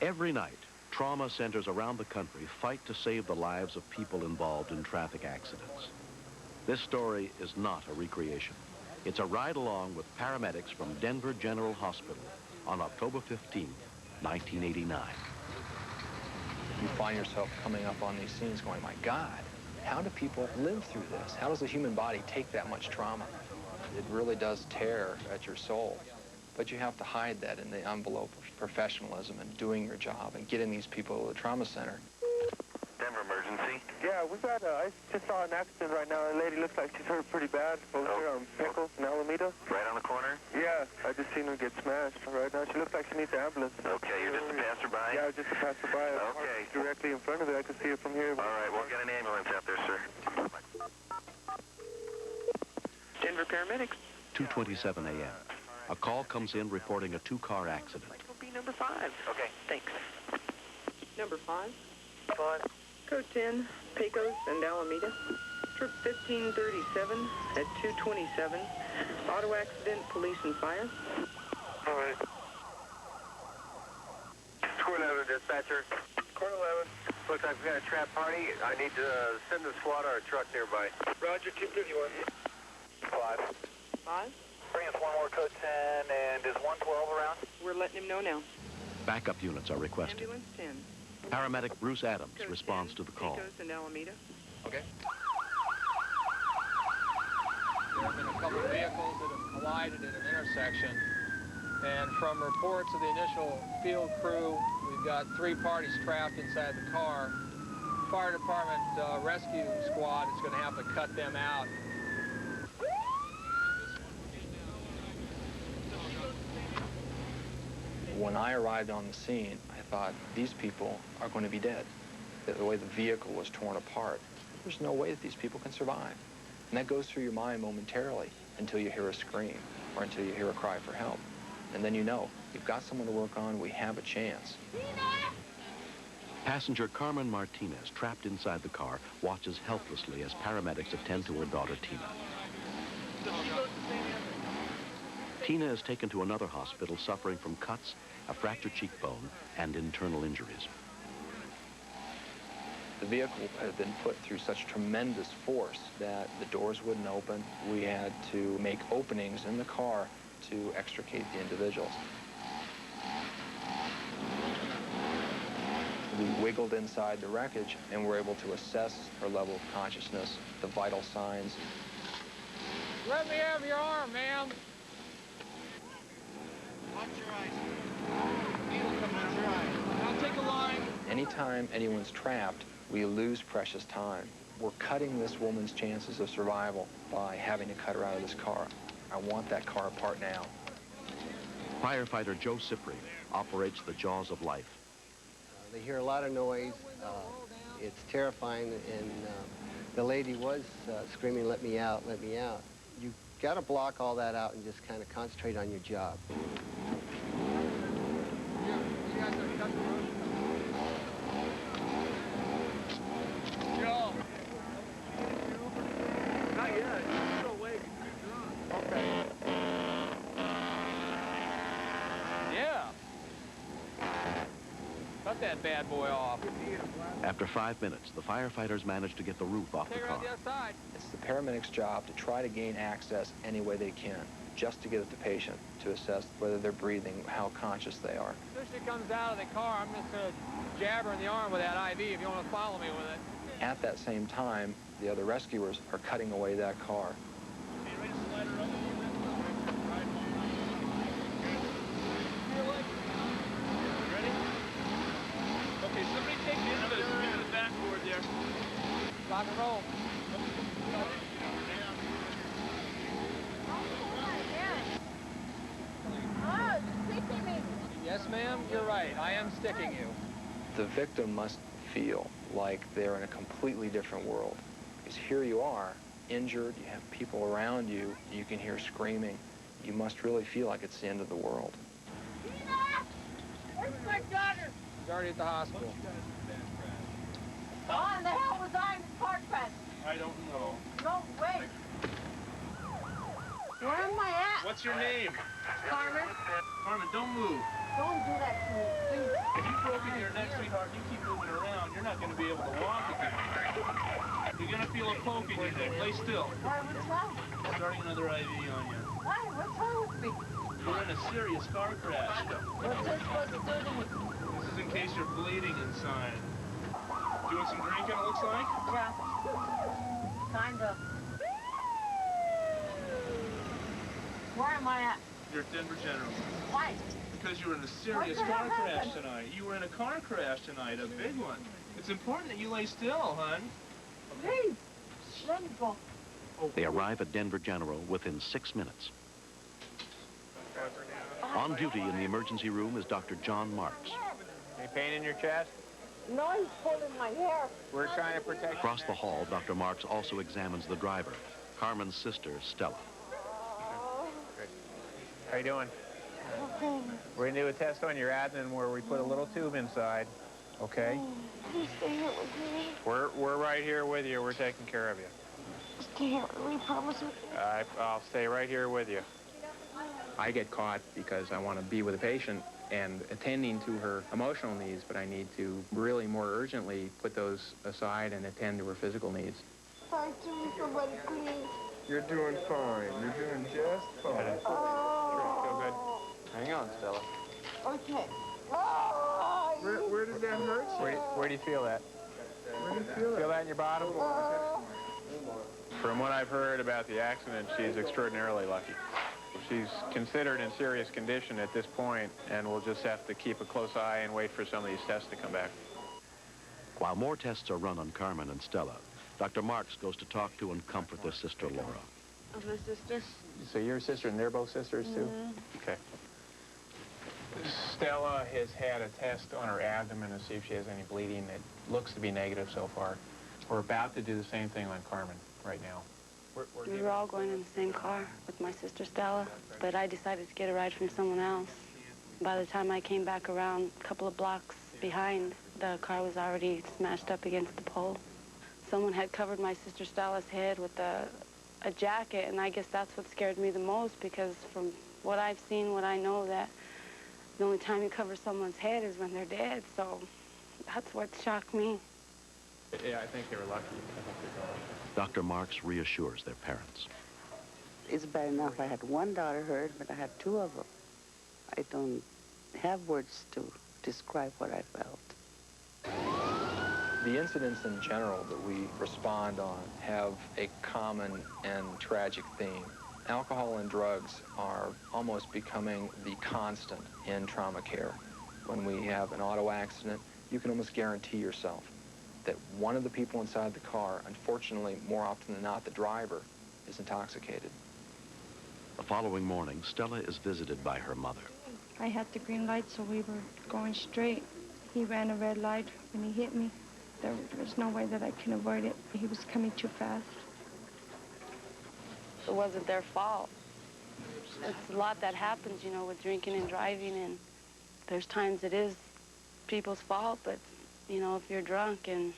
Every night, trauma centers around the country fight to save the lives of people involved in traffic accidents. This story is not a recreation. It's a ride-along with paramedics from Denver General Hospital on October 15, 1989. You find yourself coming up on these scenes going, my God, how do people live through this? How does the human body take that much trauma? It really does tear at your soul. But you have to hide that in the envelope of professionalism and doing your job and getting these people to the trauma center. Denver emergency? Yeah, I just saw an accident right now. A lady looks like she's hurt pretty bad over here on Pickles in Alameda. Right on the corner? Yeah, I just seen her get smashed right now. She looks like she needs an ambulance. Okay, you're just a passerby? Yeah, just a passerby. Okay. Directly in front of it. I can see it from here. All right, we'll get an ambulance out there, sir. Denver paramedics. 2:27 a.m. A call comes in reporting a two-car accident. It'll be number 5. Okay. Thanks. Number 5, 5. code 10, Pecos and Alameda. Trip 1537 at 2:27. Auto accident, police and fire. All right. Score 11, dispatcher. Score 11. Looks like we got a trap party. I need to send the SWAT or a truck nearby. Roger, 251. 5. 5, Bring us one more code 10, and is 112 around? we're letting him know now. Backup units are requested. Ambulance 10. Paramedic Bruce Adams Code responds 10, to the call. Pecos and Alameda. Okay. There have been a couple of vehicles that have collided at an intersection. And from reports of the initial field crew, we've got 3 parties trapped inside the car. Fire department rescue squad is going to have to cut them out. When I arrived on the scene, I thought, these people are going to be dead. The way the vehicle was torn apart, there's no way that these people can survive. And that goes through your mind momentarily until you hear a scream or until you hear a cry for help. And then you know, you've got someone to work on, we have a chance. Passenger Carmen Martinez, trapped inside the car, watches helplessly as paramedics attend to her daughter, Tina. Tina is taken to another hospital suffering from cuts, a fractured cheekbone, and internal injuries. The vehicle had been put through such tremendous force that the doors wouldn't open. We had to make openings in the car to extricate the individuals. We wiggled inside the wreckage and were able to assess her level of consciousness, the vital signs. Let me have your arm, ma'am. Watch your eyes. Needle coming out your eyes. Now take a line. Anytime anyone's trapped, we lose precious time. We're cutting this woman's chances of survival by having to cut her out of this car. I want that car apart now. Firefighter Joe Cipri operates the jaws of life. They hear a lot of noise. It's terrifying, and the lady was screaming, "Let me out, let me out." You got to block all that out and just kind of concentrate on your job. Not yet. You're still awake. Okay. Yeah. Cut that bad boy off. After 5 minutes, the firefighters manage to get the roof off the Take her car. out the outside. It's the paramedic's job to try to gain access any way they can, just to get at the patient, to assess whether they're breathing, how conscious they are. As soon as she comes out of the car, I'm just going to jab her in the arm with that IV if you want to follow me with it. At that same time, the other rescuers are cutting away that car. Okay, somebody take the end of the backboard there. Rock and roll. Yes, ma'am, you're right. I am sticking you. The victim must feel like they're in a completely different world. Because here you are, injured, you have people around you, you can hear screaming. You must really feel like it's the end of the world. Where's my daughter? She's already at the hospital. How in the hell was I in the park fence? I don't know. No, wait. Where am I at? What's your name? Carmen, Carmen, don't move. don't do that to me, please. If you've broken your neck, sweetheart, and you keep moving around, you're not going to be able to walk again. You're going to feel a poke in your neck. Lay still. Why, what's wrong? Starting another IV on you. Why, what's wrong with me? You're in a serious car crash. What's this supposed to do to me? This is in case you're bleeding inside. Doing some drinking, it looks like? Yeah. Kind of. Where am I at? You're at Denver General. Why? Because you were in a serious What the car hell crash happened? tonight. You were in a car crash tonight, a big one. It's important that you lay still, hon. Please, let me go. They arrive at Denver General within 6 minutes. On duty in the emergency room is Dr. John Marks. Any pain in your chest? No, he's pulling my hair. We're trying to protect Across the hall, Dr. Marks also examines the driver, Carmen's sister, Stella. How you doing? Okay. We're going to do a test on your abdomen where we put a little tube inside. Okay? Please stay here with me. We're right here with you. We're taking care of you. Stay here with me, promise me. I'll stay right here with you. I get caught because I want to be with the patient and attending to her emotional needs, but I need to really more urgently put those aside and attend to her physical needs. Talk to me, somebody, please. You're doing fine. You're doing just fine. Feel good? Hang on, Stella. Okay. Oh, Where does that hurt you? Where do you feel that? Where do you feel Feel that in your bottom? From what I've heard about the accident, she's extraordinarily lucky. She's considered in serious condition at this point, and we'll just have to keep a close eye and wait for some of these tests to come back. While more tests are run on Carmen and Stella, Dr. Marks goes to talk to and comfort their sister, Laura. I'm a sister. So you're a sister, and they're both sisters, too? Okay. Stella has had a test on her abdomen to see if she has any bleeding. It looks to be negative so far. We're about to do the same thing on Carmen right now. We were all going in the same car with my sister Stella, but I decided to get a ride from someone else. By the time I came back around a couple of blocks behind, the car was already smashed up against the pole. Someone had covered my sister Stella's head with a jacket, and I guess that's what scared me the most, because from what I've seen, what I know, that the only time you cover someone's head is when they're dead, so that's what shocked me. Yeah, I think they were lucky. I think they were lucky. Dr. Marks reassures their parents. It's bad enough I had one daughter hurt, but I had two of them. I don't have words to describe what I felt. The incidents in general that we respond on have a common and tragic theme. Alcohol and drugs are almost becoming the constant in trauma care. When we have an auto accident, you can almost guarantee yourself that one of the people inside the car, unfortunately, more often than not, the driver, is intoxicated. The following morning, Stella is visited by her mother. I had the green light, so we were going straight. He ran a red light when he hit me. There was no way that I can avoid it. He was coming too fast. It wasn't their fault. It's a lot that happens, you know, with drinking and driving, and there's times it is people's fault, but you know, if you're drunk, and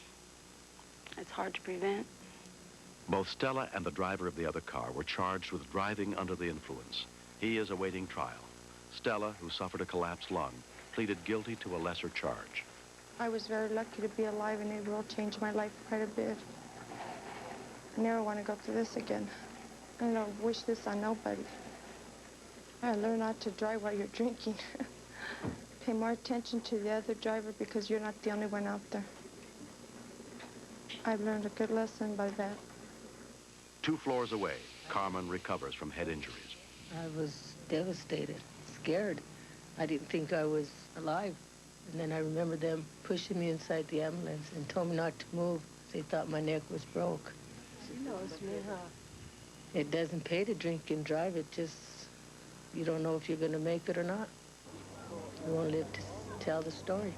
it's hard to prevent. Both Stella and the driver of the other car were charged with driving under the influence. He is awaiting trial. Stella, who suffered a collapsed lung, pleaded guilty to a lesser charge. I was very lucky to be alive, and it will change my life quite a bit. I never want to go through this again. I don't wish this on nobody. I learned not to drive while you're drinking. Pay more attention to the other driver, because you're not the only one out there. I've learned a good lesson by that. 2 floors away, Carmen recovers from head injuries. I was devastated, scared. I didn't think I was alive. And then I remember them pushing me inside the ambulance and told me not to move. They thought my neck was broke. She knows me, huh? It doesn't pay to drink and drive. It just, you don't know if you're going to make it or not. You won't live to tell the story.